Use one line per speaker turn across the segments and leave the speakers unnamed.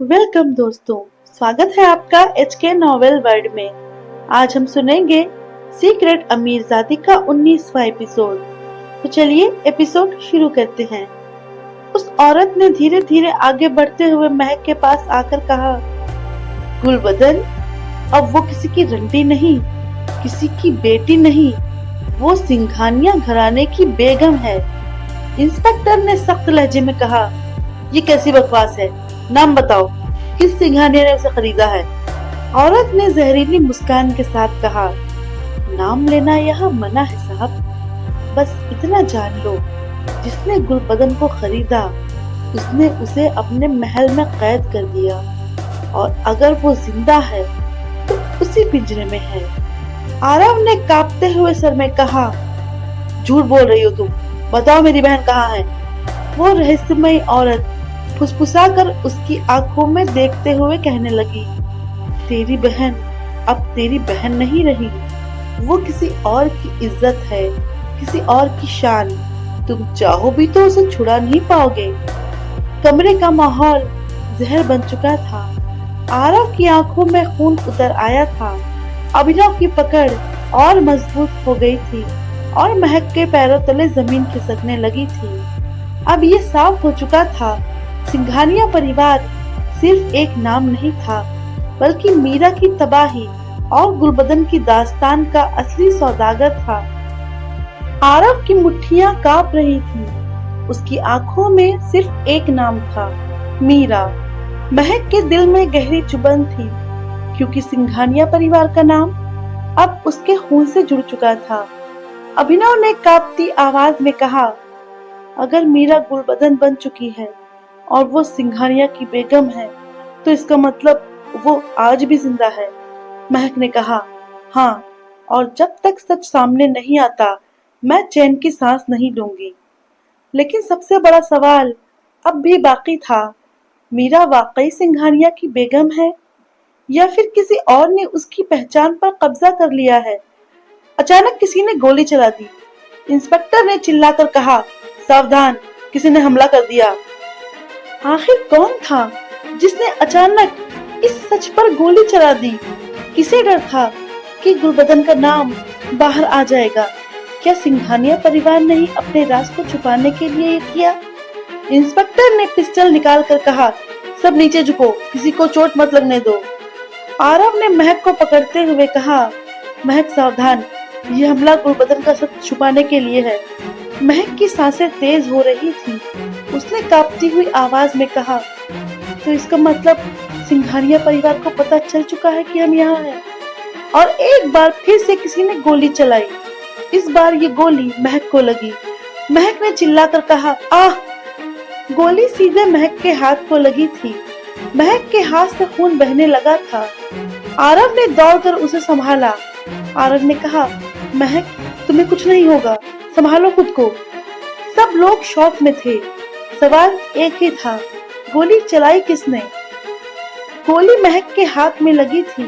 Welcome दोस्तों, स्वागत है आपका HK नॉवेल वर्ल्ड में। आज हम सुनेंगे सीक्रेट अमीरजादी का 19वां एपिसोड। तो चलिए एपिसोड शुरू करते हैं। उस औरत ने धीरे धीरे आगे बढ़ते हुए महक के पास आकर कहा, गुलबदन, अब वो किसी की रंडी नहीं, किसी की बेटी नहीं, वो सिंघानिया घराने की बेगम है। इंस्पेक्टर ने सख्त लहजे में कहा, ये कैसी बकवास है? नाम बताओ, किस सिंघानिया ने उसे खरीदा है? औरत ने जहरीली मुस्कान के साथ कहा, नाम लेना यहाँ मना है साहब। बस इतना जान लो, जिसने गुलबदन को खरीदा उसने उसे अपने महल में कैद कर दिया, और अगर वो जिंदा है तो उसी पिंजरे में है। आरव ने कांपते हुए सर में कहा, झूठ बोल रही हो तुम, बताओ मेरी बहन कहाँ है? वो रहस्यमयी औरत फुसफुसाकर उसकी आंखों में देखते हुए कहने लगी, तेरी बहन अब तेरी बहन नहीं रही, वो किसी और की इज्जत है, किसी और की शान। तुम चाहो भी तो उसे छुड़ा नहीं पाओगे। कमरे का माहौल जहर बन चुका था। आरव की आंखों में खून उतर आया था। अभिनव की पकड़ और मजबूत हो गई थी और महक के पैरों तले जमीन खिसकने लगी थी। अब ये साफ हो चुका था, सिंघानिया परिवार सिर्फ एक नाम नहीं था, बल्कि मीरा की तबाही और गुलबदन की दास्तान का असली सौदागर था। आरव की मुट्ठियां कांप रही थी। उसकी आंखों में सिर्फ एक नाम था, मीरा। महक के दिल में गहरी चुभन थी, क्योंकि सिंघानिया परिवार का नाम अब उसके खून से जुड़ चुका था। अभिनव ने कांपती आवाज में कहा, अगर मीरा गुलबदन बन चुकी है और वो सिंघानिया की बेगम है, तो इसका मतलब वो आज भी जिंदा है। महक ने कहा, हाँ, और जब तक सच सामने नहीं आता मैं चैन की सांस नहीं लूंगी। लेकिन सबसे बड़ा सवाल अब भी बाकी था, मीरा वाकई सिंघानिया की बेगम है या फिर किसी और ने उसकी पहचान पर कब्जा कर लिया है? अचानक किसी ने गोली चला दी। इंस्पेक्टर ने चिल्लाकर कहा, सावधान, किसी ने हमला कर दिया। आखिर कौन था जिसने अचानक इस सच पर गोली चला दी? किसे डर था कि गुलबदन का नाम बाहर आ जाएगा? क्या सिंघानिया परिवार ने ही अपने राज को छुपाने के लिए ये किया? इंस्पेक्टर ने पिस्टल निकाल कर कहा, सब नीचे झुको, किसी को चोट मत लगने दो। आरव ने महक को पकड़ते हुए कहा, महक सावधान, ये हमला गुलबदन का सच छुपाने के लिए है। महक की सांसें तेज हो रही थी। उसने कांपती हुई आवाज में कहा, तो इसका मतलब सिंघानिया परिवार को पता चल चुका है कि हम यहाँ हैं। और एक बार फिर से किसी ने गोली चलाई। इस बार ये गोली महक को लगी। महक ने चिल्लाकर कहा, आह! गोली सीधे महक के हाथ को लगी थी। महक के हाथ से खून बहने लगा था। आरव ने दौड़कर उसे संभाला। आरव ने कहा, महक, तुम्हें कुछ नहीं होगा, संभालो खुद को। सब लोग शॉक में थे। सवाल एक ही था, गोली चलाई किसने? गोली महक के हाथ में लगी थी,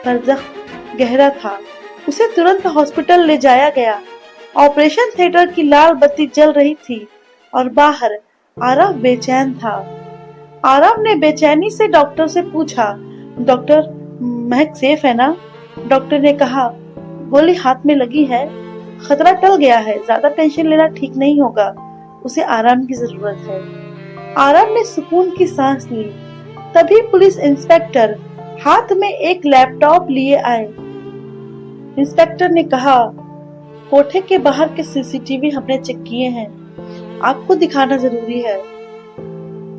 पर जख्म गहरा था। उसे तुरंत हॉस्पिटल ले जाया गया। ऑपरेशन थिएटर की लाल बत्ती जल रही थी और बाहर आरव बेचैन था। आरव ने बेचैनी से डॉक्टर से पूछा, डॉक्टर, महक सेफ है ना? डॉक्टर ने कहा, गोली हाथ में लगी है, खतरा टल गया है, ज्यादा टेंशन लेना ठीक नहीं होगा, उसे आराम की जरूरत है। आरव ने सुकून की सांस ली। तभी पुलिस इंस्पेक्टर हाथ में एक लैपटॉप लिए आए। इंस्पेक्टर ने कहा, कोठे के बाहर के सीसीटीवी हमने चेक किए हैं, आपको दिखाना जरूरी है।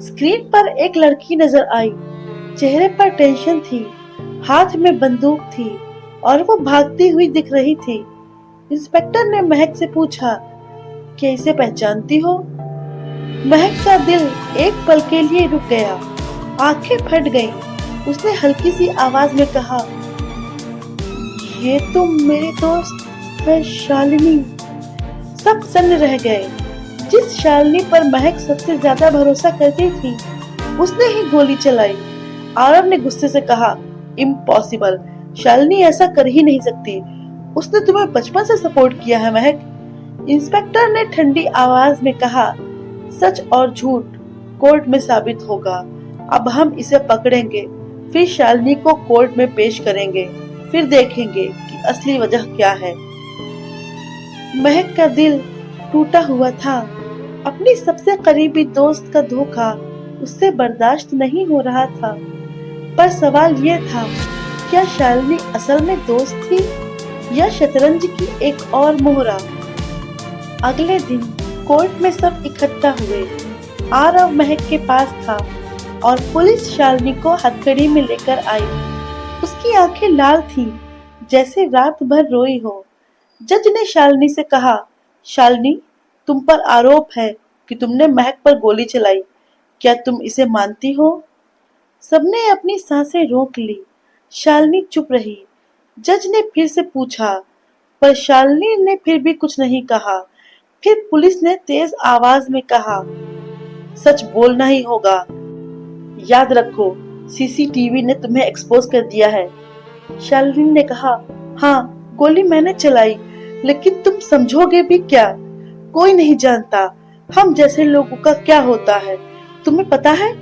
स्क्रीन पर एक लड़की नजर आई। चेहरे पर टेंशन थी, हाथ में बंदूक थी और वो भागती हुई दिख रही थी। इंस्पेक्टर ने महक से पूछा, क्या इसे पहचानती हो? महक का दिल एक पल के लिए रुक गया, आंखें फट गईं। उसने हल्की सी आवाज में कहा, ये तो मेरी दोस्त है शालिनी। सब सन्न रह गए। जिस शालिनी पर महक सबसे ज्यादा भरोसा करती थी, उसने ही गोली चलाई। आरव ने गुस्से से कहा, इम्पॉसिबल, शालिनी ऐसा कर ही नहीं सकती, उसने तुम्हें बचपन से सपोर्ट किया है महक। इंस्पेक्टर ने ठंडी आवाज में कहा, सच और झूठ कोर्ट में साबित होगा। अब हम इसे पकड़ेंगे, फिर शालिनी को कोर्ट में पेश करेंगे, फिर देखेंगे कि असली वजह क्या है। महक का दिल टूटा हुआ था। अपनी सबसे करीबी दोस्त का धोखा उससे बर्दाश्त नहीं हो रहा था। पर सवाल ये था, क्या शालिनी असल में दोस्त थी या शतरंज की एक और मोहरा? अगले दिन कोर्ट में सब इकट्ठा हुए। आरव महक के पास था और पुलिस शालिनी को हथकड़ी में लेकर आई। उसकी आंखें लाल थीं, जैसे रात भर रोई हो। जज ने शालिनी से कहा, शालिनी, तुम पर आरोप है कि तुमने महक पर गोली चलाई। क्या तुम इसे मानती हो? सबने अपनी सांसें रोक ली। शालिनी चुप रही। जज ने फिर से पूछा, पर शालिनी ने फिर भी कुछ नहीं कहा। फिर पुलिस ने तेज आवाज में कहा, सच बोलना ही होगा। याद रखो, सीसीटीवी ने तुम्हें एक्सपोज कर दिया है। शालिनी ने कहा, हाँ, गोली मैंने चलाई, लेकिन तुम समझोगे भी क्या? कोई नहीं जानता हम जैसे लोगों का क्या होता है। तुम्हें पता है,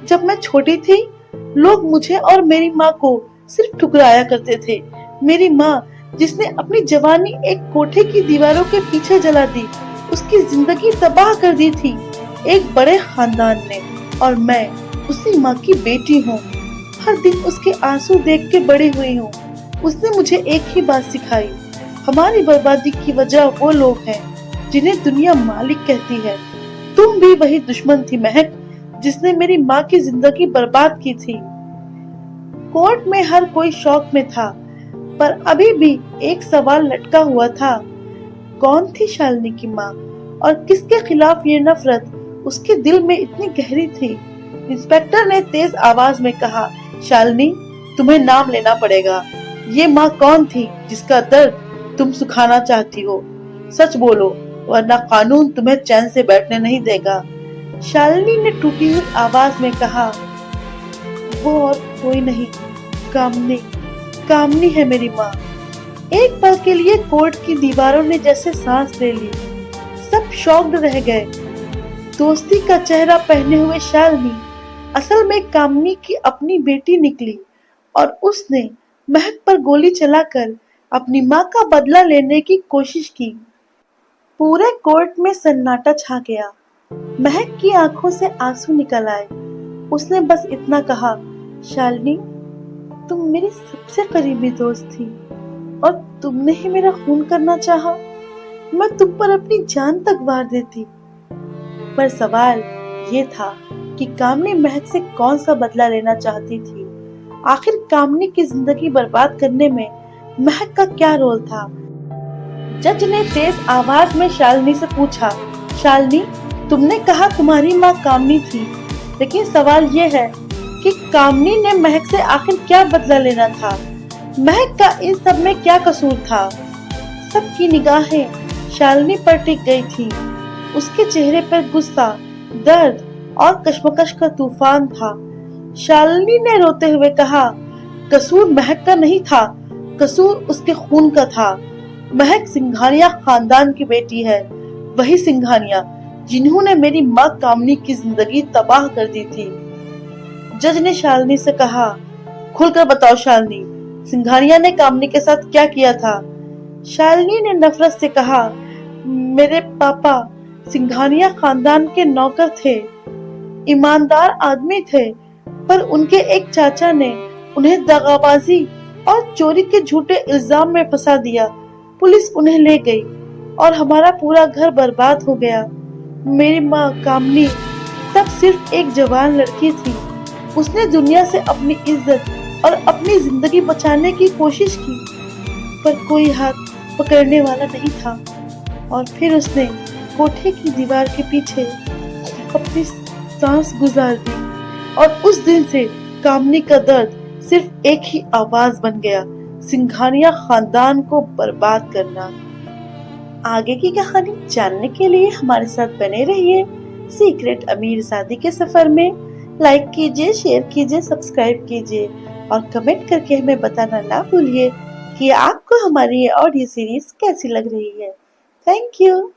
जब मैं छोटी थी, लोग मुझे और मेरी माँ को सिर्फ ठुकराया करते थे। मेरी माँ, जिसने अपनी जवानी एक कोठे की दीवारों के पीछे जला दी, उसकी जिंदगी तबाह कर दी थी एक बड़े खानदान ने, और मैं उसी माँ की बेटी हूँ। हर दिन उसके आंसू देख के बड़ी हुई हूँ। उसने मुझे एक ही बात सिखाई, हमारी बर्बादी की वजह वो लोग हैं जिन्हें दुनिया मालिक कहती है। तुम भी वही दुश्मन थी महक, जिसने मेरी माँ की जिंदगी बर्बाद की थी। कोर्ट में हर कोई शौक में था, पर अभी भी एक सवाल लटका हुआ था, कौन थी शालिनी की माँ और किसके खिलाफ ये नफरत उसके दिल में इतनी गहरी थी? इंस्पेक्टर ने तेज आवाज में कहा, शालिनी, तुम्हें नाम लेना पड़ेगा। ये माँ कौन थी जिसका दर्द तुम सुखाना चाहती हो? सच बोलो, वरना कानून तुम्हें चैन से बैठने नहीं देगा। शालिनी ने टूटी हुई आवाज में कहा, वो और कोई नहीं, कामनी, कामनी है मेरी माँ। एक पल के लिए कोर्ट की दीवारों ने जैसे सांस ले ली। सब शॉक्ड रह गए। दोस्ती का चेहरा पहने हुए शालिनी असल में कामनी की अपनी बेटी निकली, और उसने महक पर गोली चलाकर अपनी माँ का बदला लेने की कोशिश की। पूरे कोर्ट में सन्नाटा छा गया। महक की आंखों से आंसू निकल आए। उसने बस इतना कहा, शालिनी, तुम मेरी सबसे करीबी दोस्त थी और तुमने ही मेरा खून करना चाहा। मैं तुम पर अपनी जान तक वार देती। पर सवाल ये था कि कामनी महक से कौन सा बदला लेना चाहती थी। आखिर कामनी की जिंदगी बर्बाद करने में महक का क्या रोल था? जज ने तेज आवाज में शालिनी से पूछा, शालिनी, तुमने कहा तुम्हारी माँ कामनी थी, लेकिन सवाल ये है कि कामनी ने महक से आखिर क्या बदला लेना था? महक का इन सब में क्या कसूर था? सबकी निगाहें शालिनी पर टिक गई थी। उसके चेहरे पर गुस्सा, दर्द और कश्मकश का तूफान था। शालिनी ने रोते हुए कहा, कसूर महक का नहीं था, कसूर उसके खून का था। महक सिंघानिया खानदान की बेटी है, वही सिंघानिया जिन्होंने मेरी माँ कामनी की जिंदगी तबाह कर दी थी। जज ने शालिनी से कहा, खुलकर बताओ शालिनी, सिंघानिया ने कामनी के साथ क्या किया था? शालिनी ने नफरत से कहा, मेरे पापा सिंघानिया खानदान के नौकर थे, ईमानदार आदमी थे, पर उनके एक चाचा ने उन्हें दगाबाजी और चोरी के झूठे इल्जाम में फंसा दिया। पुलिस उन्हें ले गई और हमारा पूरा घर बर्बाद हो गया। मेरी माँ कामनी तब सिर्फ एक जवान लड़की थी। उसने दुनिया से अपनी इज्जत और अपनी जिंदगी बचाने की कोशिश की, पर कोई हाथ पकड़ने वाला नहीं था। और फिर उसने कोठे की दीवार के पीछे अपनी सांस गुजार दी, और उस दिन से कामनी का दर्द सिर्फ एक ही आवाज बन गया, सिंघानिया खानदान को बर्बाद करना। आगे की कहानी जानने के लिए हमारे साथ बने रहिए सीक्रेट अमीरजादी के सफर में। लाइक कीजिए, शेयर कीजिए, सब्सक्राइब कीजिए और कमेंट करके हमें बताना ना भूलिए कि आपको हमारी ये ऑडियो सीरीज कैसी लग रही है। Thank you.